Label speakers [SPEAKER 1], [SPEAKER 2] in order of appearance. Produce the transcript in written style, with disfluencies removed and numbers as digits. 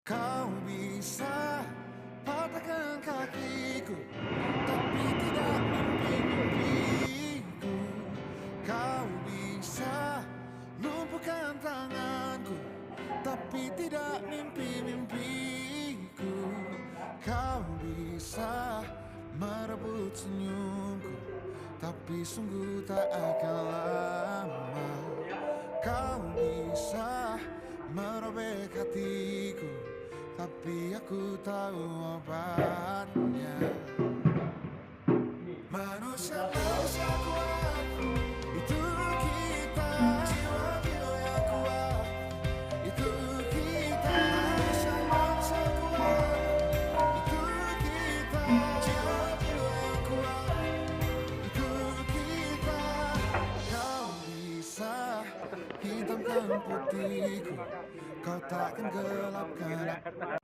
[SPEAKER 1] Kau bisa patahkan kakiku, tapi tidak mimpi-mimpiku. Kau bisa lumpuhkan tanganku, tapi tidak mimpi-mimpiku. Kau bisa merebut senyumku, tapi sungguh tak akan lama. Kau bisa merobek hatiku, tapi aku tahu obatnya. Manusia-manusia kuat, itu kita. Jiwa-jiwa yang kuat, itu kita. Manusia-manusia kuat, itu kita. Jiwa-jiwa yang kuat, itu kita. Kau bisa hitamkan putihku, kau takkan gelapkan